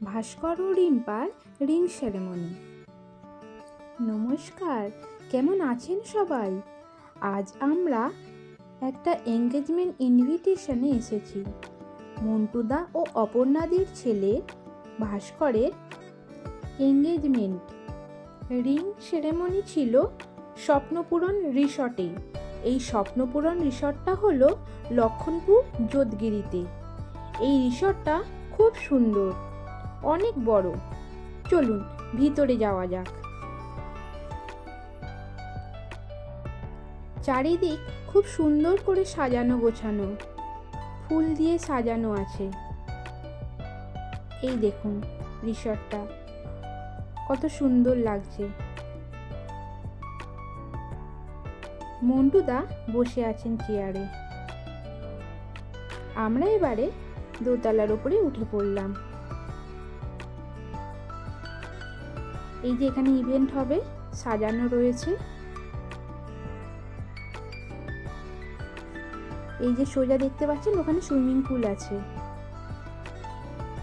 ভাস্কর ও রিম্পার ring ceremony. নমস্কার, কেমন আছেন সবাই? আজ আমরা একটা এঙ্গেজমেন্ট ইনভিটেশনে এসেছি। মন্টুদা ও অপর্ণাদির ছেলে ভাস্করের এঙ্গেজমেন্ট। রিং সেরেমনি ছিল স্বপ্নপূরণ রিসর্টে। এই স্বপ্নপূরণ রিসর্টটা হলো লক্ষণপুর যোধগিরিতে। এই রিসর্টটা খুব সুন্দর, অনেক বড়। চলুন ভিতরে যাওয়া যাক। চারিদিক খুব সুন্দর করে সাজানো গোছানো, ফুল দিয়ে সাজানো আছে। এই দেখুন রিসর্টটা কত সুন্দর লাগছে। মন্টুদা বসে আছেন চেয়ারে। আমরা এবারে দোতলার উপরে উঠে পড়লাম। এই যে এখানে ইভেন্ট হবে, সাজানো রয়েছে। এই যে সোজা দেখতে পাচ্ছেন, ওখানে সুইমিং পুল আছে।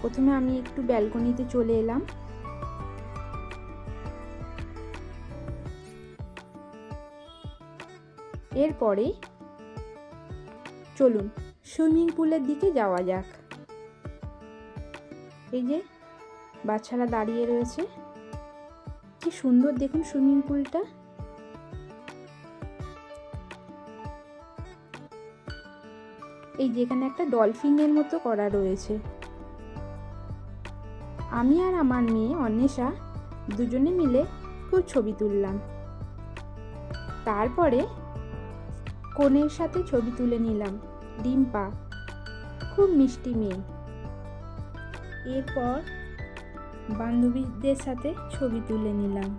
প্রথমে আমি একটু ব্যালকনিতে চলে এলাম। এরপরে চলুন সুইমিং পুলের দিকে যাওয়া যাক। এই যে বাচ্চারা দাঁড়িয়ে রয়েছে, কি সুন্দর দেখুন সুইমিং পুলটা। এই যে এখানে একটা ডলফিনের মতো করা রয়েছে। আমি আর আমার মেয়ে অন্বেষা দুজনে মিলে খুব ছবি তুললাম। তারপরে কনের সাথে ছবি তুলে নিলাম। রিম্পা খুব মিষ্টি মেয়ে। এরপর বান্ধবীদের সাথে ছবি তুলে নিলাম।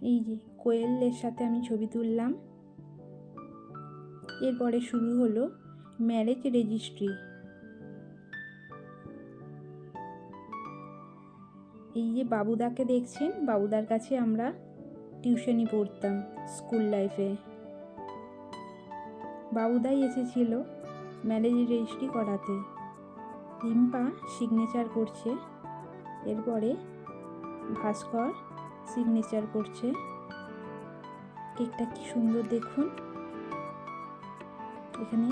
এই যে কোয়েলের সাথে আমি ছবি তুললাম। এরপরে শুরু হলো ম্যারেজ রেজিস্ট্রি। এই যে বাবুদাকে দেখছেন, বাবুদার কাছে আমরা টিউশনি পড়তাম স্কুল লাইফে। বাবুদাই এসেছিল ম্যারেজ রেজিস্ট্রি করাতে। রিম্পা সিগনেচার করছে। এরপরে ভাস্কর সিগনেচার করছে। কেকটা কি সুন্দর দেখুন। এখানে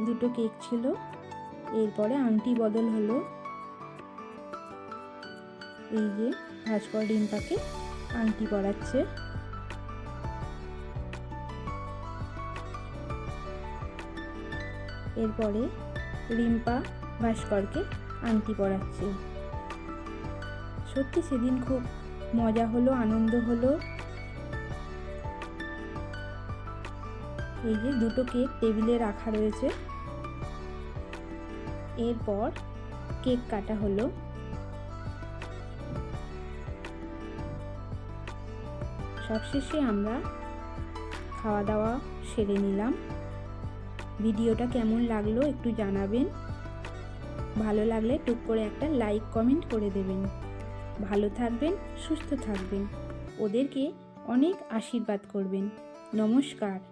দুটো কেক ছিল। এরপরে আংটি বদল হলো। এই যে ভাস্কর রিম্পাকে আংটি পরাচ্ছে। এরপরে রিম্পা ভাস্করকে আংটি পরাচ্ছে। সত্যি সেদিন খুব মজা হলো, আনন্দ হলো। এই যে দুটো কেক টেবিলে রাখা রয়েছে। এরপর কেক কাটা হলো। সবশেষে আমরা খাওয়া দাওয়া সেরে নিলাম। ভিডিওটা কেমন লাগলো একটু জানাবেন। ভালো লাগলে টুক করে একটা লাইক কমেন্ট করে দেবেন। ভালো থাকবেন, সুস্থ থাকবেন। ওদেরকে অনেক আশীর্বাদ করবেন। নমস্কার।